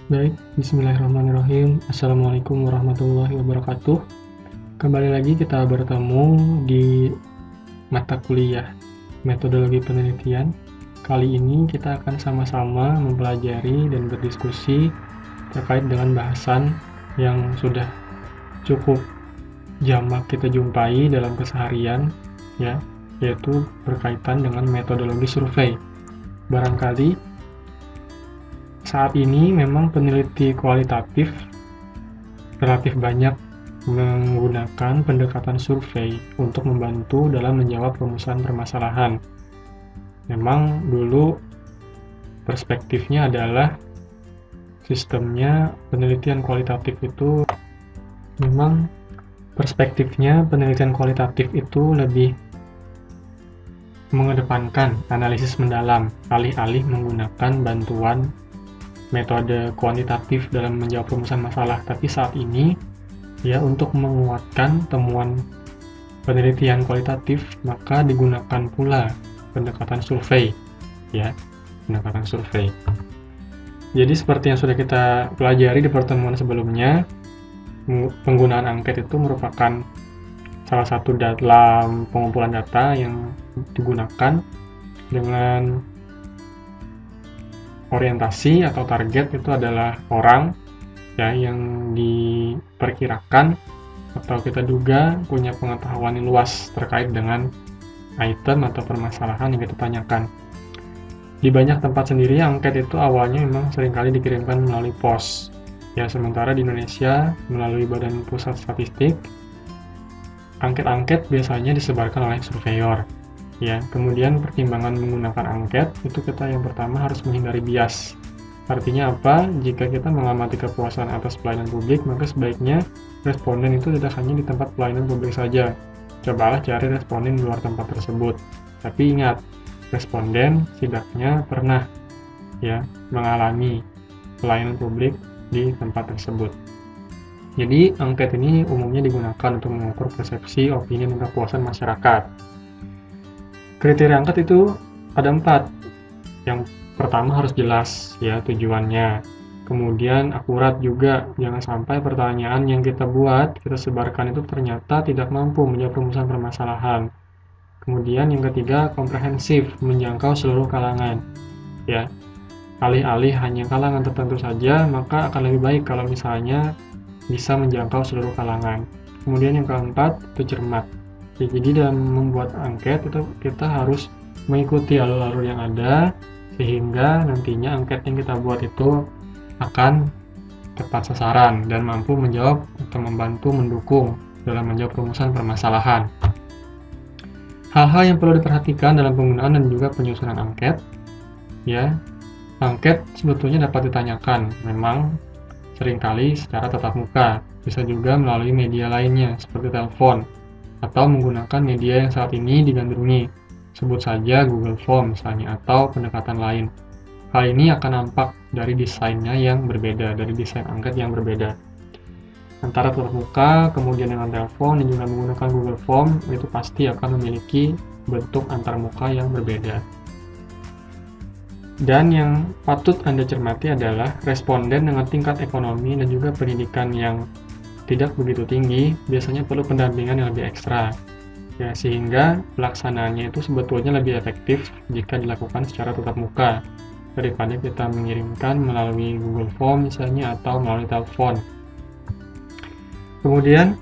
Baik, bismillahirrahmanirrahim. Assalamualaikum warahmatullahi wabarakatuh. Kembali lagi kita bertemu di mata kuliah metodologi penelitian. Kali ini kita akan sama-sama mempelajari dan berdiskusi terkait dengan bahasan yang sudah cukup jamak kita jumpai dalam keseharian, ya, yaitu berkaitan dengan metodologi survei. Barangkali saat ini memang peneliti kualitatif relatif banyak menggunakan pendekatan survei untuk membantu dalam menjawab rumusan permasalahan. Memang dulu perspektifnya adalah sistemnya penelitian kualitatif itu lebih mengedepankan analisis mendalam, alih-alih menggunakan bantuan metode kuantitatif dalam menjawab rumusan masalah. Tapi saat ini, ya, untuk menguatkan temuan penelitian kualitatif, maka digunakan pula pendekatan survei, ya, pendekatan survei. Jadi seperti yang sudah kita pelajari di pertemuan sebelumnya, penggunaan angket itu merupakan salah satu dalam pengumpulan data yang digunakan dengan orientasi atau target itu adalah orang, ya, yang diperkirakan atau kita duga punya pengetahuan yang luas terkait dengan item atau permasalahan yang kita tanyakan. Di banyak tempat sendiri angket itu awalnya memang seringkali dikirimkan melalui pos, ya, sementara di Indonesia melalui Badan Pusat Statistik angket-angket biasanya disebarkan oleh surveyor. Ya, kemudian pertimbangan menggunakan angket itu kita yang pertama harus menghindari bias. Artinya apa? Jika kita mengamati kepuasan atas pelayanan publik, maka sebaiknya responden itu tidak hanya di tempat pelayanan publik saja. Cobalah cari responden di luar tempat tersebut. Tapi ingat, responden setidaknya pernah, ya, mengalami pelayanan publik di tempat tersebut. Jadi, angket ini umumnya digunakan untuk mengukur persepsi, opini, dan kepuasan masyarakat. Kriteria angket itu ada 4. Yang pertama harus jelas, ya, tujuannya. Kemudian akurat juga, jangan sampai pertanyaan yang kita buat, kita sebarkan itu ternyata tidak mampu menjawab rumusan permasalahan. Kemudian yang ketiga, komprehensif, menjangkau seluruh kalangan. Ya, alih-alih hanya kalangan tertentu saja, maka akan lebih baik kalau misalnya bisa menjangkau seluruh kalangan. Kemudian yang keempat, itu cermat. Jadi dalam membuat angket itu kita harus mengikuti alur-alur yang ada sehingga nantinya angket yang kita buat itu akan tepat sasaran dan mampu menjawab atau membantu mendukung dalam menjawab rumusan permasalahan. Hal-hal yang perlu diperhatikan dalam penggunaan dan juga penyusunan angket, ya, angket sebetulnya dapat ditanyakan memang seringkali secara tatap muka, bisa juga melalui media lainnya seperti telepon, atau menggunakan media yang saat ini digandrungi, sebut saja Google Form misalnya, atau pendekatan lain. Hal ini akan nampak dari desainnya yang berbeda, dari desain angket yang berbeda. Antara tatap muka, kemudian dengan telepon, dan juga menggunakan Google Form, itu pasti akan memiliki bentuk antarmuka yang berbeda. Dan yang patut Anda cermati adalah responden dengan tingkat ekonomi dan juga pendidikan yang tidak begitu tinggi, biasanya perlu pendampingan yang lebih ekstra, ya, sehingga pelaksanaannya itu sebetulnya lebih efektif jika dilakukan secara tatap muka daripada kita mengirimkan melalui Google Form misalnya atau melalui telepon. Kemudian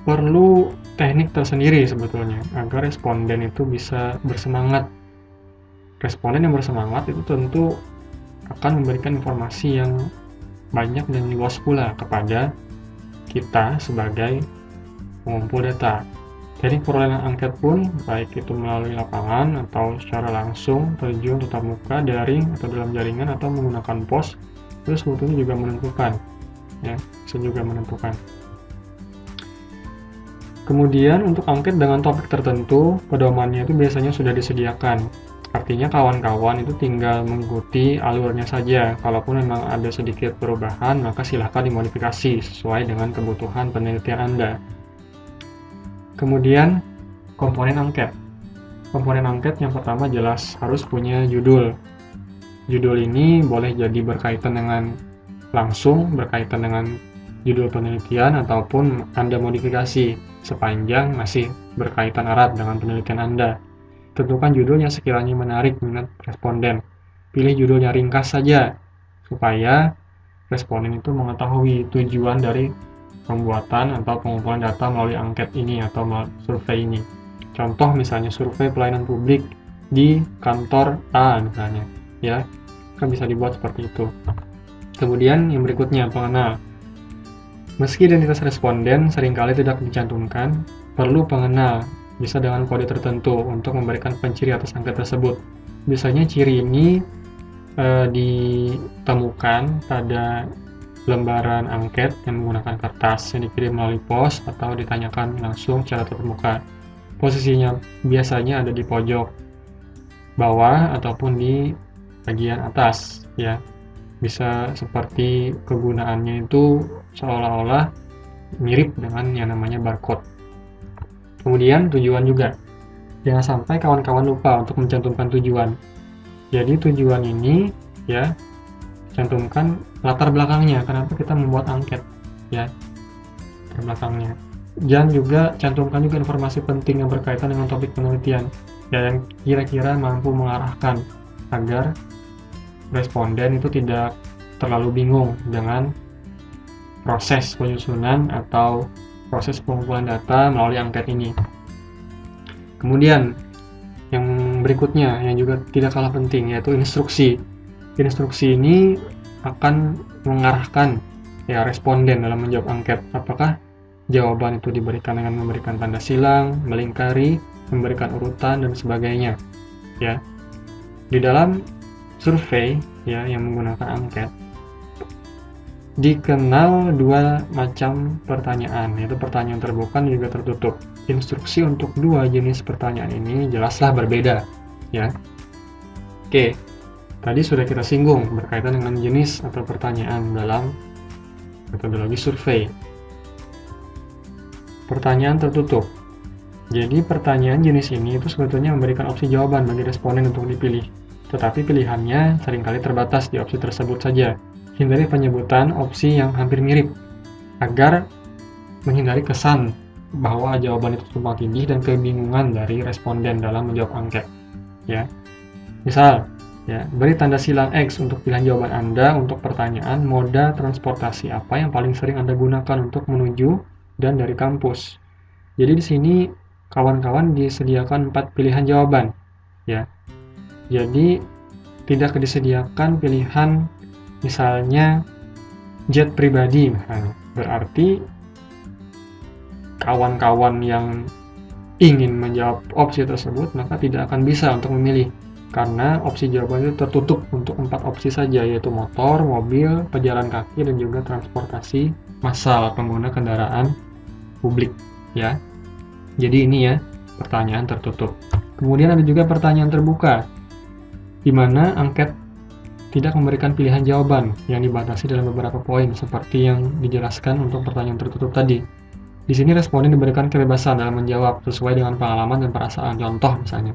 perlu teknik tersendiri sebetulnya agar responden itu bisa bersemangat. Responden yang bersemangat itu tentu akan memberikan informasi yang banyak dan luas pula kepada kita sebagai pengumpul data. Teknik perolehan angket pun, baik itu melalui lapangan atau secara langsung terjun tatap muka, daring atau dalam jaringan atau menggunakan pos, itu sebetulnya juga menentukan, ya, bisa juga menentukan. Kemudian untuk angket dengan topik tertentu, pedomannya itu biasanya sudah disediakan. Artinya kawan-kawan itu tinggal mengikuti alurnya saja. Kalaupun memang ada sedikit perubahan, maka silahkan dimodifikasi sesuai dengan kebutuhan penelitian Anda. Kemudian komponen angket. Komponen angket yang pertama jelas harus punya judul. Judul ini boleh jadi berkaitan dengan langsung berkaitan dengan judul penelitian ataupun Anda modifikasi sepanjang masih berkaitan erat dengan penelitian Anda. Tentukan judul yang sekiranya menarik minat responden. Pilih judul yang ringkas saja supaya responden itu mengetahui tujuan dari pembuatan atau pengumpulan data melalui angket ini atau survei ini. Contoh misalnya survei pelayanan publik di kantor A misalnya, ya kan bisa dibuat seperti itu. Kemudian yang berikutnya, pengenal. Meski identitas responden seringkali tidak dicantumkan, perlu pengenal, bisa dengan kode tertentu untuk memberikan penciri atas angket tersebut. Biasanya ciri ini ditemukan pada lembaran angket yang menggunakan kertas yang dikirim melalui pos atau ditanyakan langsung secara tatap muka. Posisinya biasanya ada di pojok bawah ataupun di bagian atas, ya. Bisa seperti kegunaannya itu seolah-olah mirip dengan yang namanya barcode. Kemudian tujuan juga. Jangan sampai kawan-kawan lupa untuk mencantumkan tujuan. Jadi tujuan ini, ya, cantumkan latar belakangnya, kenapa kita membuat angket, ya, latar belakangnya. Dan juga cantumkan juga informasi penting yang berkaitan dengan topik penelitian, ya, yang kira-kira mampu mengarahkan agar responden itu tidak terlalu bingung dengan proses penyusunan atau proses pengumpulan data melalui angket ini. Kemudian yang berikutnya yang juga tidak kalah penting yaitu instruksi. Instruksi ini akan mengarahkan ya responden dalam menjawab angket. Apakah jawaban itu diberikan dengan memberikan tanda silang, melingkari, memberikan urutan dan sebagainya. Ya. Di dalam survei ya yang menggunakan angket dikenal dua macam pertanyaan, yaitu pertanyaan terbuka dan juga tertutup. Instruksi untuk dua jenis pertanyaan ini jelaslah berbeda, ya. Oke, tadi sudah kita singgung berkaitan dengan jenis atau pertanyaan dalam metodologi survei. Pertanyaan tertutup. Jadi pertanyaan jenis ini itu sebetulnya memberikan opsi jawaban bagi responden untuk dipilih. Tetapi pilihannya seringkali terbatas di opsi tersebut saja. Hindari penyebutan opsi yang hampir mirip, agar menghindari kesan bahwa jawaban itu tumpang tindih dan kebingungan dari responden dalam menjawab angket. Ya, misal, ya, beri tanda silang X untuk pilihan jawaban Anda untuk pertanyaan moda transportasi apa yang paling sering Anda gunakan untuk menuju dan dari kampus. Jadi di sini kawan-kawan disediakan 4 pilihan jawaban, ya. Jadi tidak disediakan pilihan misalnya jet pribadi misalnya. Berarti kawan-kawan yang ingin menjawab opsi tersebut maka tidak akan bisa untuk memilih karena opsi jawaban itu tertutup untuk 4 opsi saja, yaitu motor, mobil, pejalan kaki dan juga transportasi massal pengguna kendaraan publik, ya. Jadi ini ya pertanyaan tertutup. Kemudian ada juga pertanyaan terbuka, di mana angket tidak memberikan pilihan jawaban yang dibatasi dalam beberapa poin seperti yang dijelaskan untuk pertanyaan tertutup tadi. Di sini responden diberikan kebebasan dalam menjawab sesuai dengan pengalaman dan perasaan. Contoh misalnya,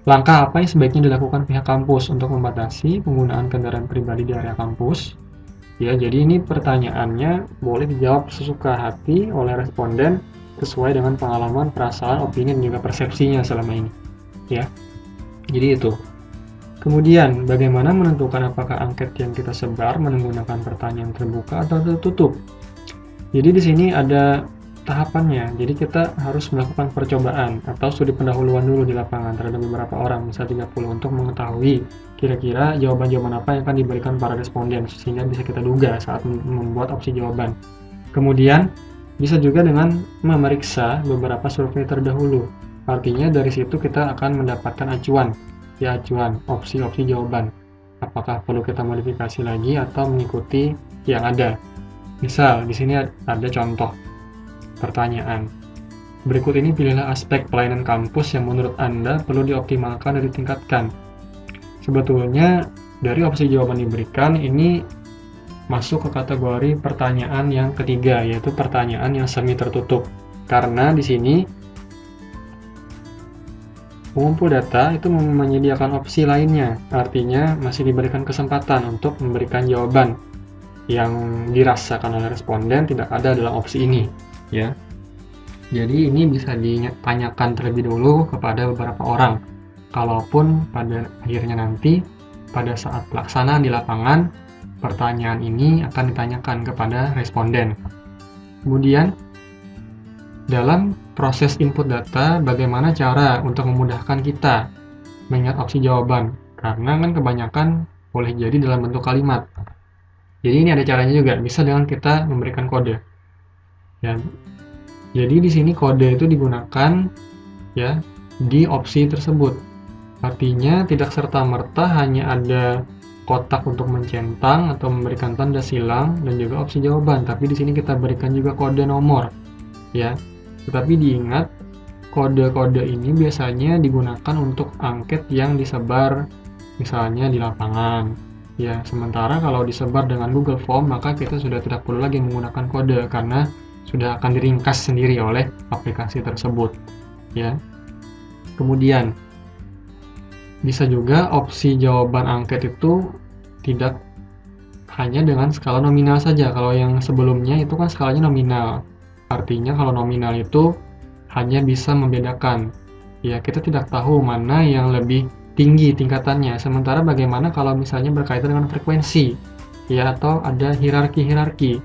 langkah apa yang sebaiknya dilakukan pihak kampus untuk membatasi penggunaan kendaraan pribadi di area kampus? Ya, jadi ini pertanyaannya boleh dijawab sesuka hati oleh responden sesuai dengan pengalaman, perasaan, opini dan juga persepsinya selama ini. Ya, jadi itu. Kemudian, bagaimana menentukan apakah angket yang kita sebar menggunakan pertanyaan terbuka atau tertutup? Jadi di sini ada tahapannya. Jadi kita harus melakukan percobaan atau studi pendahuluan dulu di lapangan terhadap beberapa orang, misalnya 30, untuk mengetahui kira-kira jawaban-jawaban apa yang akan diberikan para responden sehingga bisa kita duga saat membuat opsi jawaban. Kemudian, bisa juga dengan memeriksa beberapa survei terdahulu. Artinya dari situ kita akan mendapatkan acuan opsi-opsi jawaban. Apakah perlu kita modifikasi lagi atau mengikuti yang ada? Misal, di sini ada contoh pertanyaan. Berikut ini pilihlah aspek pelayanan kampus yang menurut Anda perlu dioptimalkan dan ditingkatkan. Sebetulnya, dari opsi jawaban diberikan, ini masuk ke kategori pertanyaan yang ketiga, yaitu pertanyaan yang semi tertutup. Karena di sini Pengumpul data itu menyediakan opsi lainnya, artinya masih diberikan kesempatan untuk memberikan jawaban yang dirasakan oleh responden tidak ada dalam opsi ini, ya. Jadi ini bisa ditanyakan terlebih dulu kepada beberapa orang. Kalaupun pada akhirnya nanti pada saat pelaksanaan di lapangan, pertanyaan ini akan ditanyakan kepada responden. Kemudian dalam proses input data, bagaimana cara untuk memudahkan kita mengingat opsi jawaban? Karena kan kebanyakan boleh jadi dalam bentuk kalimat. Jadi ini ada caranya juga, bisa dengan kita memberikan kode. Ya. Jadi di sini kode itu digunakan ya di opsi tersebut. Artinya tidak serta-merta hanya ada kotak untuk mencentang atau memberikan tanda silang dan juga opsi jawaban, tapi di sini kita berikan juga kode nomor. Ya. Tetapi diingat, kode-kode ini biasanya digunakan untuk angket yang disebar misalnya di lapangan. Ya, sementara kalau disebar dengan Google Form, maka kita sudah tidak perlu lagi menggunakan kode karena sudah akan diringkas sendiri oleh aplikasi tersebut. Ya. Kemudian bisa juga opsi jawaban angket itu tidak hanya dengan skala nominal saja. Kalau yang sebelumnya itu kan skalanya nominal. Artinya kalau nominal itu hanya bisa membedakan. Ya, kita tidak tahu mana yang lebih tinggi tingkatannya. Sementara bagaimana kalau misalnya berkaitan dengan frekuensi, ya, atau ada hierarki-hierarki.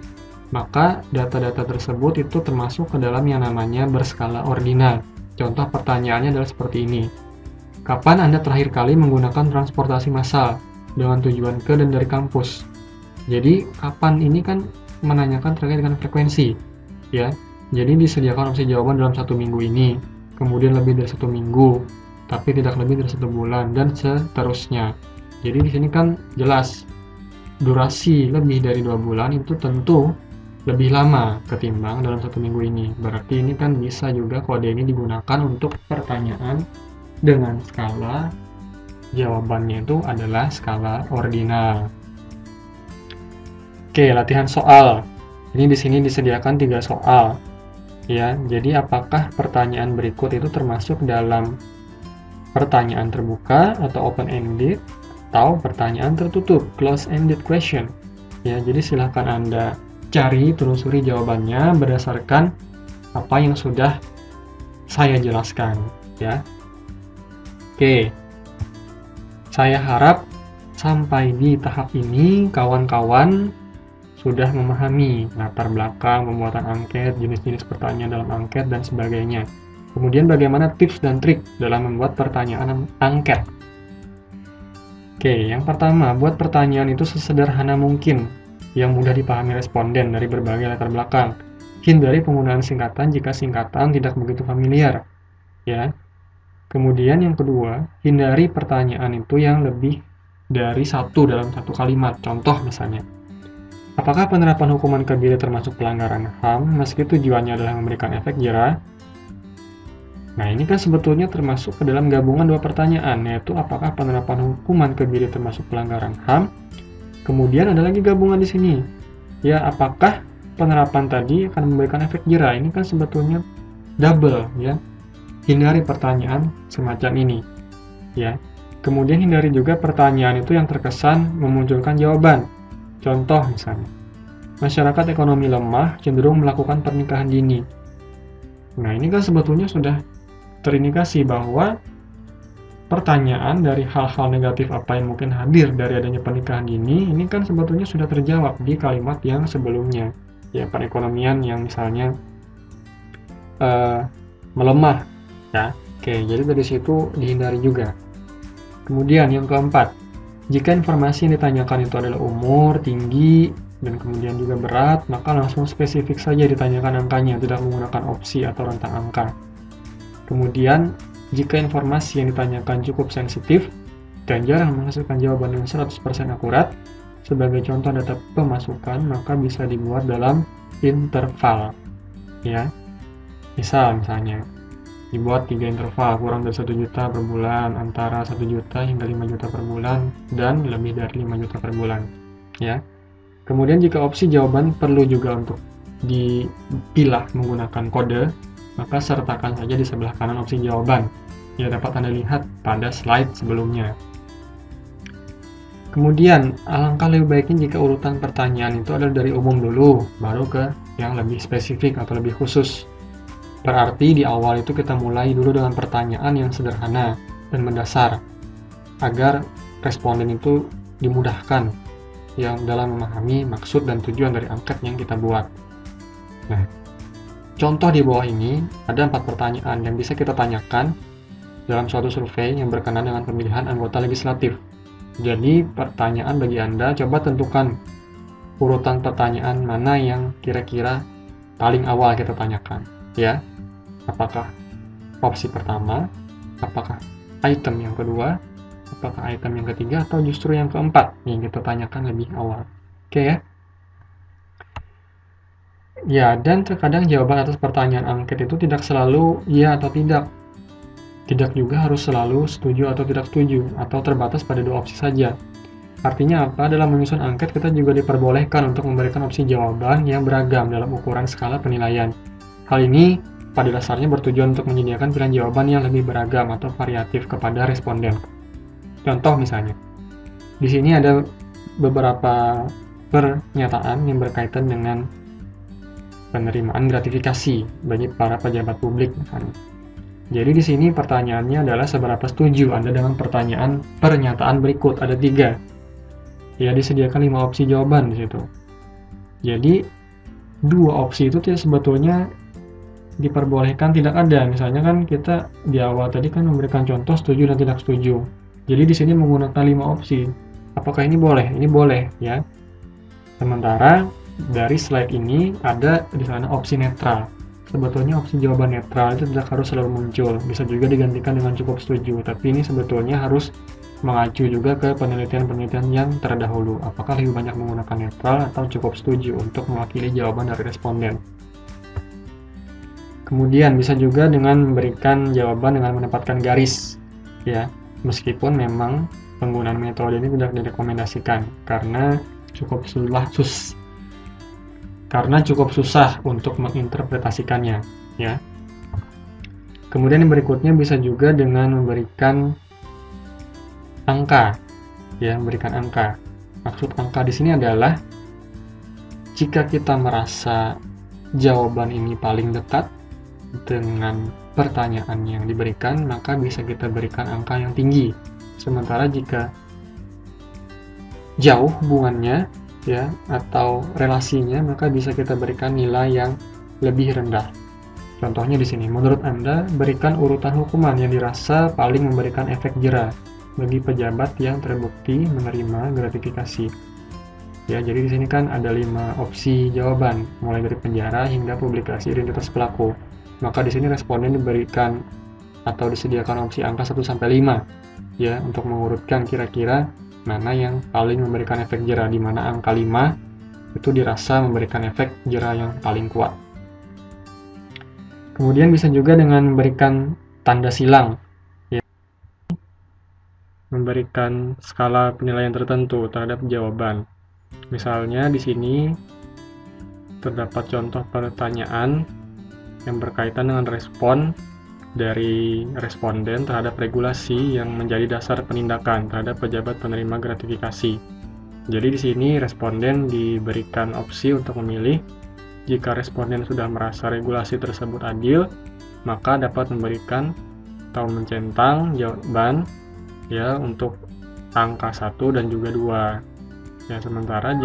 Maka data-data tersebut itu termasuk ke dalam yang namanya berskala ordinal. Contoh pertanyaannya adalah seperti ini. Kapan Anda terakhir kali menggunakan transportasi massal dengan tujuan ke dan dari kampus? Jadi, kapan ini kan menanyakan terkait dengan frekuensi. Ya, jadi disediakan opsi jawaban dalam 1 minggu ini, kemudian lebih dari 1 minggu, tapi tidak lebih dari 1 bulan, dan seterusnya. Jadi di sini kan jelas, durasi lebih dari 2 bulan itu tentu lebih lama ketimbang dalam 1 minggu ini. Berarti ini kan bisa juga kode ini digunakan untuk pertanyaan dengan skala jawabannya itu adalah skala ordinal. Oke, latihan soal. Ini di sini disediakan 3 soal. Ya, jadi apakah pertanyaan berikut itu termasuk dalam pertanyaan terbuka atau open-ended atau pertanyaan tertutup, close-ended question. Ya, jadi silakan Anda cari, telusuri jawabannya berdasarkan apa yang sudah saya jelaskan, ya. Oke. Saya harap sampai di tahap ini kawan-kawan sudah memahami latar belakang pembuatan angket, jenis-jenis pertanyaan dalam angket, dan sebagainya. Kemudian bagaimana tips dan trik dalam membuat pertanyaan angket. Oke, yang pertama, buat pertanyaan itu sesederhana mungkin, yang mudah dipahami responden dari berbagai latar belakang. Hindari penggunaan singkatan jika singkatan tidak begitu familiar. Ya. Kemudian yang kedua, hindari pertanyaan itu yang lebih dari satu dalam satu kalimat. Contoh misalnya, apakah penerapan hukuman kebiri termasuk pelanggaran HAM meski tujuannya adalah memberikan efek jera? Nah, ini kan sebetulnya termasuk ke dalam gabungan 2 pertanyaan, yaitu apakah penerapan hukuman kebiri termasuk pelanggaran HAM? Kemudian ada lagi gabungan di sini. Ya, apakah penerapan tadi akan memberikan efek jera? Ini kan sebetulnya double, ya. Hindari pertanyaan semacam ini. Ya. Kemudian hindari juga pertanyaan itu yang terkesan memunculkan jawaban. Contoh misalnya, masyarakat ekonomi lemah cenderung melakukan pernikahan dini. Nah, ini kan sebetulnya sudah terindikasi bahwa pertanyaan dari hal-hal negatif apa yang mungkin hadir dari adanya pernikahan dini, ini kan sebetulnya sudah terjawab di kalimat yang sebelumnya. Ya, perekonomian yang misalnya melemah. Ya, oke, jadi dari situ dihindari juga. Kemudian yang keempat, jika informasi yang ditanyakan itu adalah umur, tinggi, dan kemudian juga berat, maka langsung spesifik saja ditanyakan angkanya, tidak menggunakan opsi atau rentang angka. Kemudian, jika informasi yang ditanyakan cukup sensitif dan jarang menghasilkan jawaban yang 100% akurat, sebagai contoh data pemasukan, maka bisa dibuat dalam interval. Ya, misalnya, dibuat 3 interval, kurang dari 1 juta per bulan, antara 1 juta hingga 5 juta per bulan, dan lebih dari 5 juta per bulan. Ya. Kemudian jika opsi jawaban perlu juga untuk dipilah menggunakan kode, maka sertakan saja di sebelah kanan opsi jawaban. Ya, dapat Anda lihat pada slide sebelumnya. Kemudian, alangkah lebih baiknya jika urutan pertanyaan itu adalah dari umum dulu, baru ke yang lebih spesifik atau lebih khusus. Berarti di awal itu kita mulai dulu dengan pertanyaan yang sederhana dan mendasar, agar responden itu dimudahkan yang dalam memahami maksud dan tujuan dari angket yang kita buat. Nah, contoh di bawah ini ada 4 pertanyaan yang bisa kita tanyakan dalam suatu survei yang berkenaan dengan pemilihan anggota legislatif. Jadi, pertanyaan bagi Anda, coba tentukan urutan pertanyaan mana yang kira-kira paling awal kita tanyakan, ya. Apakah opsi pertama, apakah item yang kedua, apakah item yang ketiga, atau justru yang keempat yang kita tanyakan lebih awal. Oke ya? Ya, dan terkadang jawaban atas pertanyaan angket itu tidak selalu iya atau tidak. Tidak juga harus selalu setuju atau tidak setuju, atau terbatas pada 2 opsi saja. Artinya apa? Dalam menyusun angket, kita juga diperbolehkan untuk memberikan opsi jawaban yang beragam dalam ukuran skala penilaian. Hal ini pada dasarnya bertujuan untuk menyediakan pilihan jawaban yang lebih beragam atau variatif kepada responden. Contoh misalnya, di sini ada beberapa pernyataan yang berkaitan dengan penerimaan gratifikasi bagi para pejabat publik misalnya. Jadi di sini pertanyaannya adalah seberapa setuju Anda dengan pernyataan berikut, ada 3. Ya, disediakan 5 opsi jawaban di situ. Jadi 2 opsi itu sebetulnya diperbolehkan tidak ada. Misalnya kan kita di awal tadi kan memberikan contoh setuju dan tidak setuju. Jadi di sini menggunakan 5 opsi. Apakah ini boleh? Ini boleh ya. Sementara dari slide ini ada di sana opsi netral. Sebetulnya opsi jawaban netral itu tidak harus selalu muncul. Bisa juga digantikan dengan cukup setuju. Tapi ini sebetulnya harus mengacu juga ke penelitian-penelitian yang terdahulu. Apakah lebih banyak menggunakan netral atau cukup setuju untuk mewakili jawaban dari responden. Kemudian bisa juga dengan memberikan jawaban dengan menempatkan garis, ya. Meskipun memang penggunaan metode ini tidak direkomendasikan karena cukup susah untuk menginterpretasikannya, ya. Kemudian yang berikutnya bisa juga dengan memberikan angka, ya, memberikan angka. Maksud angka di sini adalah jika kita merasa jawaban ini paling dekat dengan pertanyaan yang diberikan, maka bisa kita berikan angka yang tinggi. Sementara jika jauh hubungannya, ya, atau relasinya, maka bisa kita berikan nilai yang lebih rendah. Contohnya di sini, menurut Anda, berikan urutan hukuman yang dirasa paling memberikan efek jera bagi pejabat yang terbukti menerima gratifikasi. Ya, jadi di sini kan ada 5 opsi jawaban, mulai dari penjara hingga publikasi identitas pelaku. Maka di sini responden diberikan atau disediakan opsi angka 1-5, ya, untuk mengurutkan kira-kira mana yang paling memberikan efek jera, di mana angka 5 itu dirasa memberikan efek jera yang paling kuat. Kemudian bisa juga dengan memberikan tanda silang, ya, memberikan skala penilaian tertentu terhadap jawaban. Misalnya di sini terdapat contoh pertanyaan yang berkaitan dengan respon dari responden terhadap regulasi yang menjadi dasar penindakan terhadap pejabat penerima gratifikasi. Jadi di sini responden diberikan opsi untuk memilih. Jika responden sudah merasa regulasi tersebut adil, maka dapat memberikan atau mencentang jawaban, ya, untuk angka 1 dan juga 2. Ya, sementara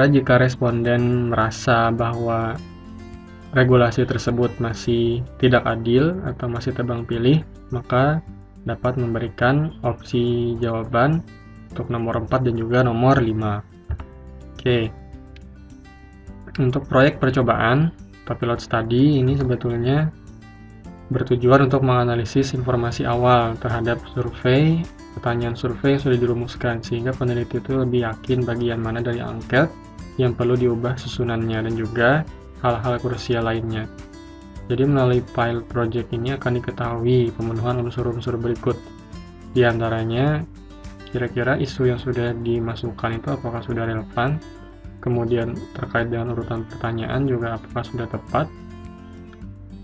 jika responden merasa bahwa regulasi tersebut masih tidak adil atau masih tebang pilih, maka dapat memberikan opsi jawaban untuk nomor 4 dan juga nomor 5. Oke. Untuk proyek percobaan atau pilot study ini sebetulnya bertujuan untuk menganalisis informasi awal terhadap survei, pertanyaan survei yang sudah dirumuskan, sehingga peneliti itu lebih yakin bagian mana dari angket yang perlu diubah susunannya dan juga hal-hal krusial lainnya. Jadi melalui pilot project ini akan diketahui pemenuhan unsur-unsur berikut. Di antaranya, kira-kira isu yang sudah dimasukkan itu apakah sudah relevan, kemudian terkait dengan urutan pertanyaan juga apakah sudah tepat,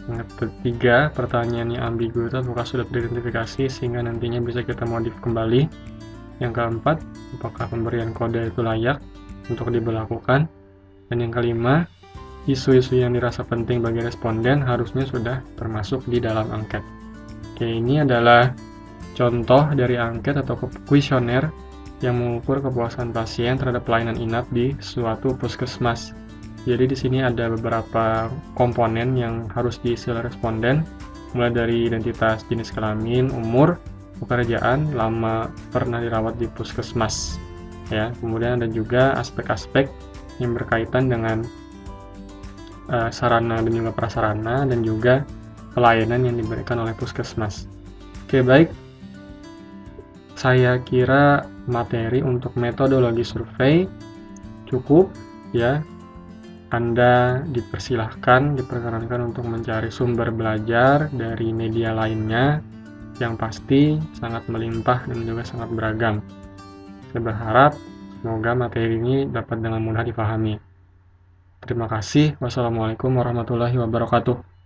Yang ketiga, pertanyaannya ambigu itu apakah sudah teridentifikasi sehingga nantinya bisa kita modif kembali. Yang keempat, apakah pemberian kode itu layak untuk diberlakukan. Dan yang kelima, isu-isu yang dirasa penting bagi responden harusnya sudah termasuk di dalam angket. Oke, ini adalah contoh dari angket atau kuesioner yang mengukur kepuasan pasien terhadap pelayanan inap di suatu puskesmas. Jadi di sini ada beberapa komponen yang harus diisi oleh responden, mulai dari identitas, jenis kelamin, umur, pekerjaan, lama pernah dirawat di puskesmas. Ya, kemudian ada juga aspek-aspek yang berkaitan dengan sarana dan juga prasarana dan juga pelayanan yang diberikan oleh puskesmas. Oke, baik. Saya kira materi untuk metodologi survei cukup ya. Anda diperkenankan untuk mencari sumber belajar dari media lainnya yang pasti sangat melimpah dan juga sangat beragam. Saya berharap semoga materi ini dapat dengan mudah dipahami. Terima kasih. Wassalamualaikum warahmatullahi wabarakatuh.